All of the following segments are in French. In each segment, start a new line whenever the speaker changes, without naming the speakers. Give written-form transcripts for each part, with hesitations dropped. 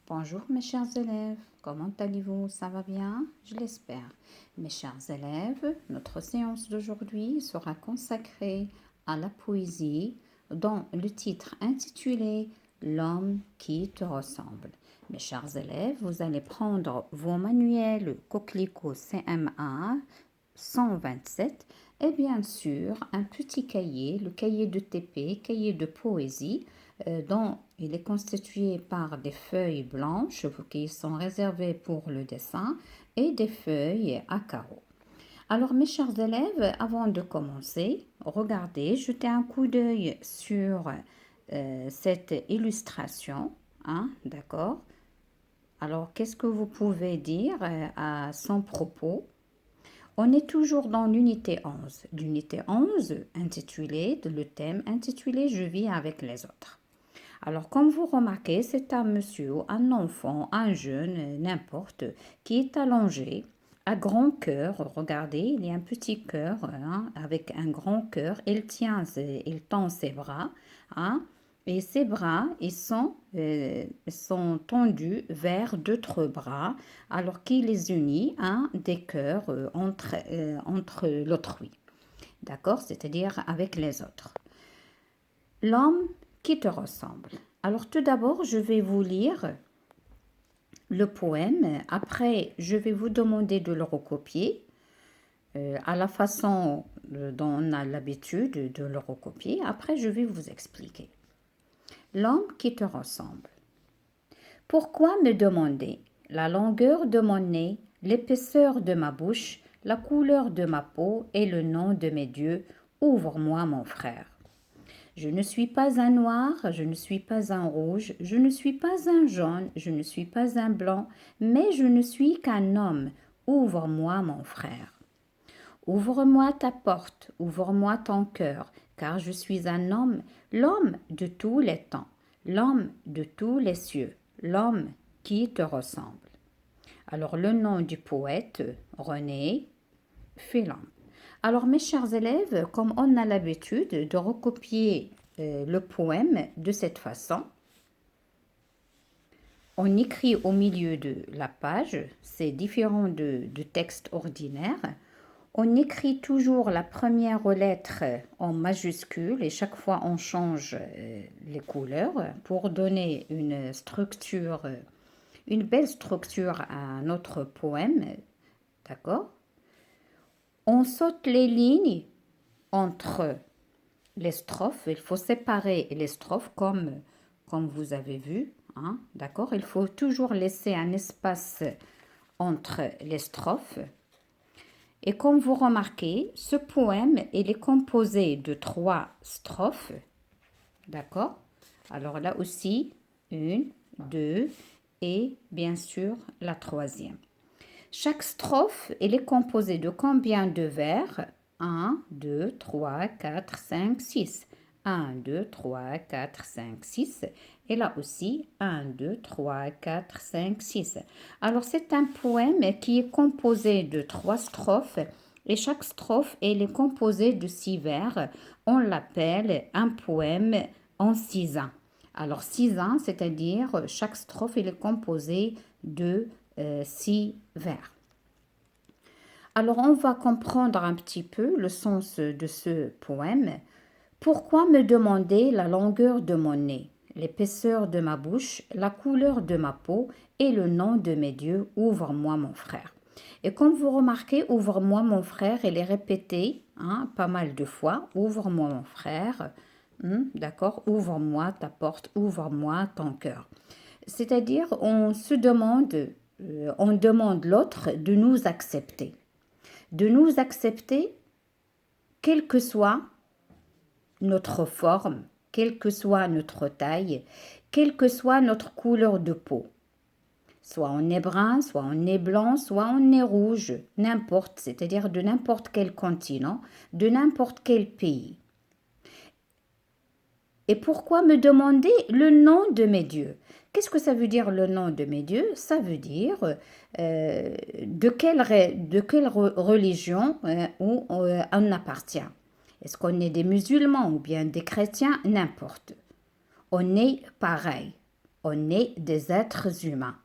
Bonjour mes chers élèves, comment allez-vous? Ça va bien? Je l'espère. Mes chers élèves, notre séance d'aujourd'hui sera consacrée à la poésie dont le titre intitulé L'homme qui te ressemble. Mes chers élèves, vous allez prendre vos manuels Coquelicot CM1 127 et bien sûr un petit cahier, le cahier de TP, cahier de poésie, dont il est constitué par des feuilles blanches qui sont réservées pour le dessin et des feuilles à carreaux. Alors mes chers élèves, avant de commencer, regardez, jetez un coup d'œil sur cette illustration, hein, d'accord? Alors qu'est-ce que vous pouvez dire à son propos? On est toujours dans l'unité 11. L'unité 11 intitulée, le thème intitulé Je vis avec les autres. Alors, comme vous remarquez, c'est un monsieur, un enfant, un jeune, n'importe, qui est allongé, à grand cœur. Regardez, il y a un petit cœur, hein, avec un grand cœur. Il tend ses bras, hein, et ses bras, sont tendus vers d'autres bras, alors qu'il les unit, hein, des cœurs entre l'autrui. D'accord? C'est-à-dire avec les autres. L'homme qui te ressemble. Alors tout d'abord, je vais vous lire le poème. Après, je vais vous demander de le recopier à la façon dont on a l'habitude de le recopier. Après, je vais vous expliquer. L'homme qui te ressemble. Pourquoi me demander la longueur de mon nez, l'épaisseur de ma bouche, la couleur de ma peau et le nom de mes dieux? Ouvre-moi, mon frère. Je ne suis pas un noir, je ne suis pas un rouge, je ne suis pas un jaune, je ne suis pas un blanc, mais je ne suis qu'un homme. Ouvre-moi, mon frère. Ouvre-moi ta porte, ouvre-moi ton cœur, car je suis un homme, l'homme de tous les temps, l'homme de tous les cieux, l'homme qui te ressemble. Alors le nom du poète, René Philon. Alors mes chers élèves, comme on a l'habitude de recopier le poème de cette façon, on écrit au milieu de la page, c'est différent du texte ordinaire. On écrit toujours la première lettre en majuscule et chaque fois on change les couleurs pour donner une structure, une belle structure à notre poème. D'accord? On saute les lignes entre les strophes. Il faut séparer les strophes comme vous avez vu. Hein? D'accord? Il faut toujours laisser un espace entre les strophes. Et comme vous remarquez, ce poème, il est composé de 3 strophes. D'accord? Alors là aussi, 1, 2 et bien sûr la troisième. Chaque strophe, elle est composée de combien de vers? 1, 2, 3, 4, 5, 6. 1, 2, 3, 4, 5, 6. Et là aussi, 1, 2, 3, 4, 5, 6. Alors, c'est un poème qui est composé de 3 strophes et chaque strophe, elle est composée de 6 vers. On l'appelle un poème en 6 ans. Alors, 6 ans, c'est-à-dire chaque strophe, elle est composée de 6 vers. Alors, on va comprendre un petit peu le sens de ce poème. Pourquoi me demander la longueur de mon nez, l'épaisseur de ma bouche, la couleur de ma peau et le nom de mes dieux? Ouvre-moi, mon frère. Et comme vous remarquez, ouvre-moi, mon frère, elle est répétée pas mal de fois. Ouvre-moi, mon frère. D'accord? Ouvre-moi ta porte, ouvre-moi ton cœur. C'est-à-dire, on demande l'autre de nous accepter. De nous accepter, quelle que soit notre forme, quelle que soit notre taille, quelle que soit notre couleur de peau. Soit on est brun, soit on est blanc, soit on est rouge, n'importe, c'est-à-dire de n'importe quel continent, de n'importe quel pays. Et pourquoi me demander le nom de mes dieux? Qu'est-ce que ça veut dire le nom de mes dieux? Ça veut dire de quelle religion on appartient. Est-ce qu'on est des musulmans ou bien des chrétiens? N'importe. On est pareil. On est des êtres humains.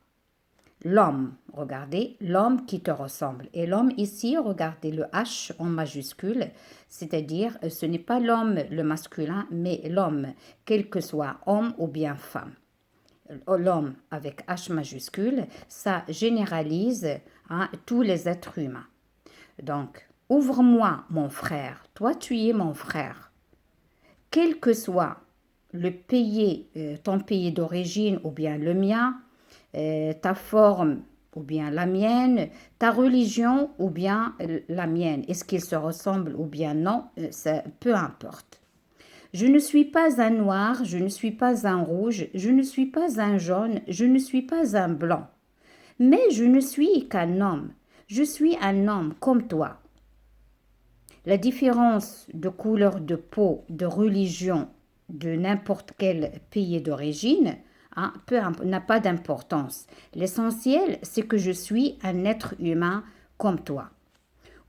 L'homme, regardez, l'homme qui te ressemble. Et l'homme ici, regardez le H en majuscule, c'est-à-dire ce n'est pas l'homme le masculin, mais l'homme, quel que soit homme ou bien femme. L'homme avec H majuscule, ça généralise tous les êtres humains. Donc, ouvre-moi mon frère, toi tu es mon frère. Quel que soit le pays, ton pays d'origine ou bien le mien, ta forme ou bien la mienne, ta religion ou bien la mienne, est-ce qu'ils se ressemblent ou bien non, peu importe. Je ne suis pas un noir, je ne suis pas un rouge, je ne suis pas un jaune, je ne suis pas un blanc. Mais je ne suis qu'un homme. Je suis un homme comme toi. La différence de couleur de peau, de religion, de n'importe quel pays d'origine, n'a pas d'importance. L'essentiel, c'est que je suis un être humain comme toi.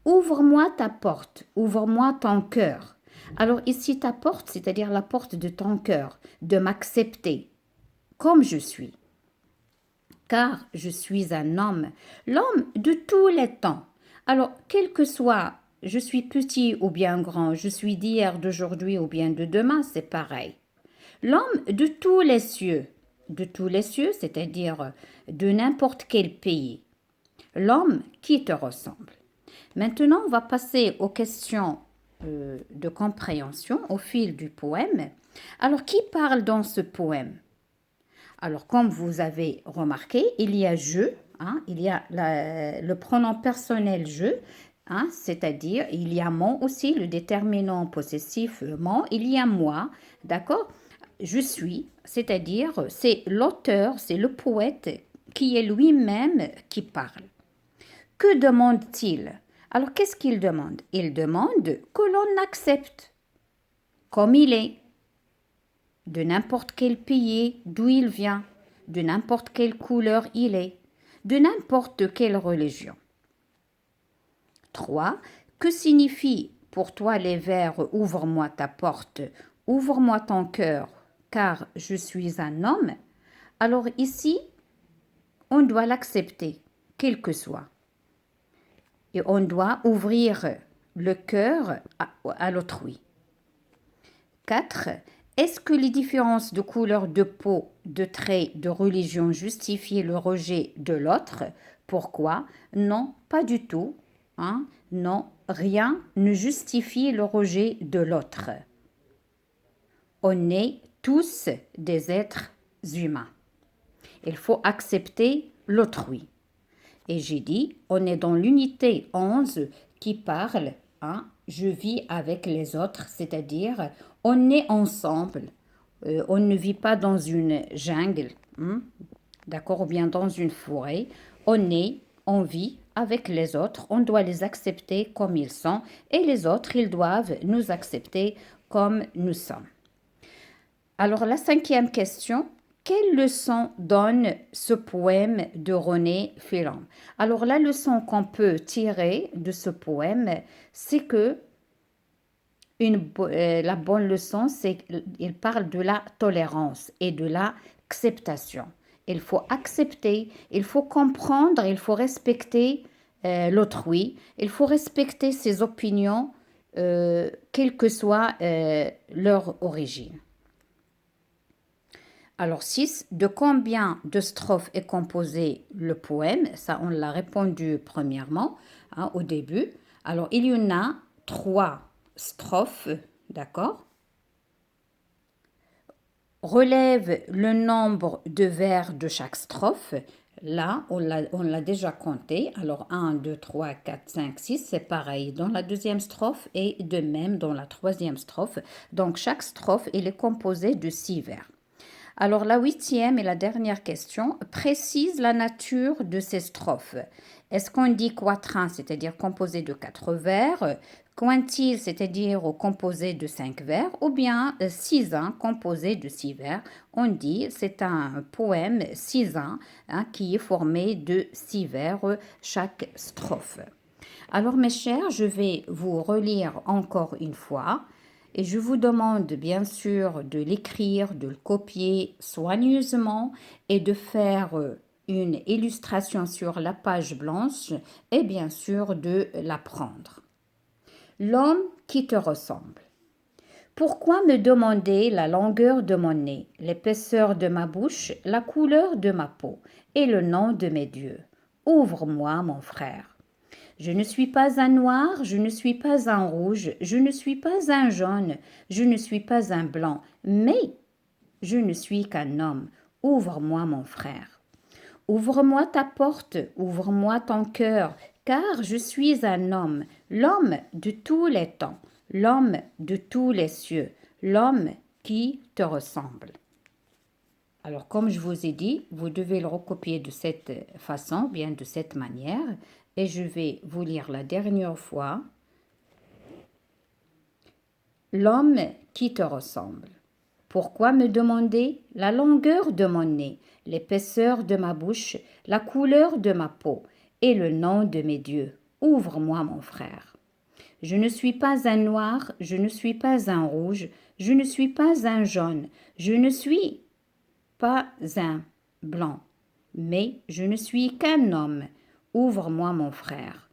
Ouvre-moi ta porte, ouvre-moi ton cœur. Alors ici, ta porte, c'est-à-dire la porte de ton cœur, de m'accepter comme je suis. Car je suis un homme, l'homme de tous les temps. Alors, quel que soit, je suis petit ou bien grand, je suis d'hier, d'aujourd'hui ou bien de demain, c'est pareil. L'homme de tous les cieux, c'est-à-dire de n'importe quel pays. L'homme qui te ressemble. Maintenant, on va passer aux questions de compréhension au fil du poème. Alors, qui parle dans ce poème? Alors, comme vous avez remarqué, il y a je, il y a le pronom personnel je, c'est-à-dire il y a mon aussi, le déterminant possessif mon, il y a moi, d'accord? Je suis, c'est-à-dire c'est l'auteur, c'est le poète qui est lui-même qui parle. Que demande-t-il? Alors, qu'est-ce qu'il demande? Il demande que l'on accepte comme il est, de n'importe quel pays d'où il vient, de n'importe quelle couleur il est, de n'importe quelle religion. 3. Que signifie pour toi les vers « Ouvre-moi ta porte, ouvre-moi ton cœur, car je suis un homme » Alors ici, on doit l'accepter, quel que soit. Et on doit ouvrir le cœur à l'autrui. 4. Est-ce que les différences de couleur de peau, de traits, de religion justifient le rejet de l'autre? Pourquoi? Non, pas du tout. Non, rien ne justifie le rejet de l'autre. On est tous des êtres humains. Il faut accepter l'autrui. Et j'ai dit, on est dans l'unité 11 qui parle, je vis avec les autres, c'est-à-dire on est ensemble, on ne vit pas dans une jungle, d'accord, ou bien dans une forêt, on vit avec les autres, on doit les accepter comme ils sont et les autres, ils doivent nous accepter comme nous sommes. Alors la 5e question, quelle leçon donne ce poème de René Philon? Alors la leçon qu'on peut tirer de ce poème, c'est que la bonne leçon, c'est qu'il parle de la tolérance et de l'acceptation. Il faut accepter, il faut comprendre, il faut respecter l'autrui, il faut respecter ses opinions, quelle que soit leur origine. Alors 6, de combien de strophes est composé le poème? Ça, on l'a répondu premièrement au début. Alors, il y en a 3 strophes, d'accord? Relève le nombre de vers de chaque strophe. Là, on l'a déjà compté. Alors, 1, 2, 3, 4, 5, 6, c'est pareil dans la 2e strophe et de même dans la 3e strophe. Donc, chaque strophe, elle est composée de 6 vers. Alors la 8e et la dernière question précise la nature de ces strophes. Est-ce qu'on dit quatrain, c'est-à-dire composé de 4 vers, quintile, c'est-à-dire composé de 5 vers, ou bien sisin, composé de 6 vers? On dit c'est un poème sisin qui est formé de 6 vers chaque strophe. Alors mes chers, je vais vous relire encore une fois. Et je vous demande bien sûr de l'écrire, de le copier soigneusement et de faire une illustration sur la page blanche et bien sûr de l'apprendre. L'homme qui te ressemble. Pourquoi me demander la longueur de mon nez, l'épaisseur de ma bouche, la couleur de ma peau et le nom de mes dieux? Ouvre-moi, mon frère. Je ne suis pas un noir, je ne suis pas un rouge, je ne suis pas un jaune, je ne suis pas un blanc, mais je ne suis qu'un homme. Ouvre-moi, mon frère. Ouvre-moi ta porte, ouvre-moi ton cœur, car je suis un homme, l'homme de tous les temps, l'homme de tous les cieux, l'homme qui te ressemble. Alors, comme je vous ai dit, vous devez le recopier de cette façon, bien de cette manière, et je vais vous lire la dernière fois. L'homme qui te ressemble. Pourquoi me demander la longueur de mon nez, l'épaisseur de ma bouche, la couleur de ma peau et le nom de mes dieux? Ouvre-moi, mon frère. Je ne suis pas un noir, je ne suis pas un rouge, je ne suis pas un jaune, je ne suis pas un blanc, mais je ne suis qu'un homme. Ouvre-moi, mon frère.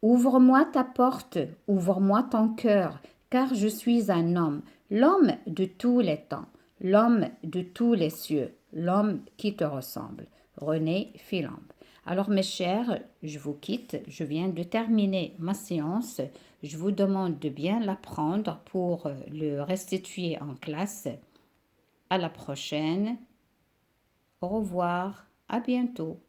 Ouvre-moi ta porte, ouvre-moi ton cœur, car je suis un homme, l'homme de tous les temps, l'homme de tous les cieux, l'homme qui te ressemble. René Philambe. Alors mes chers, je vous quitte, je viens de terminer ma séance. Je vous demande de bien l'apprendre pour le restituer en classe. À la prochaine. Au revoir, à bientôt.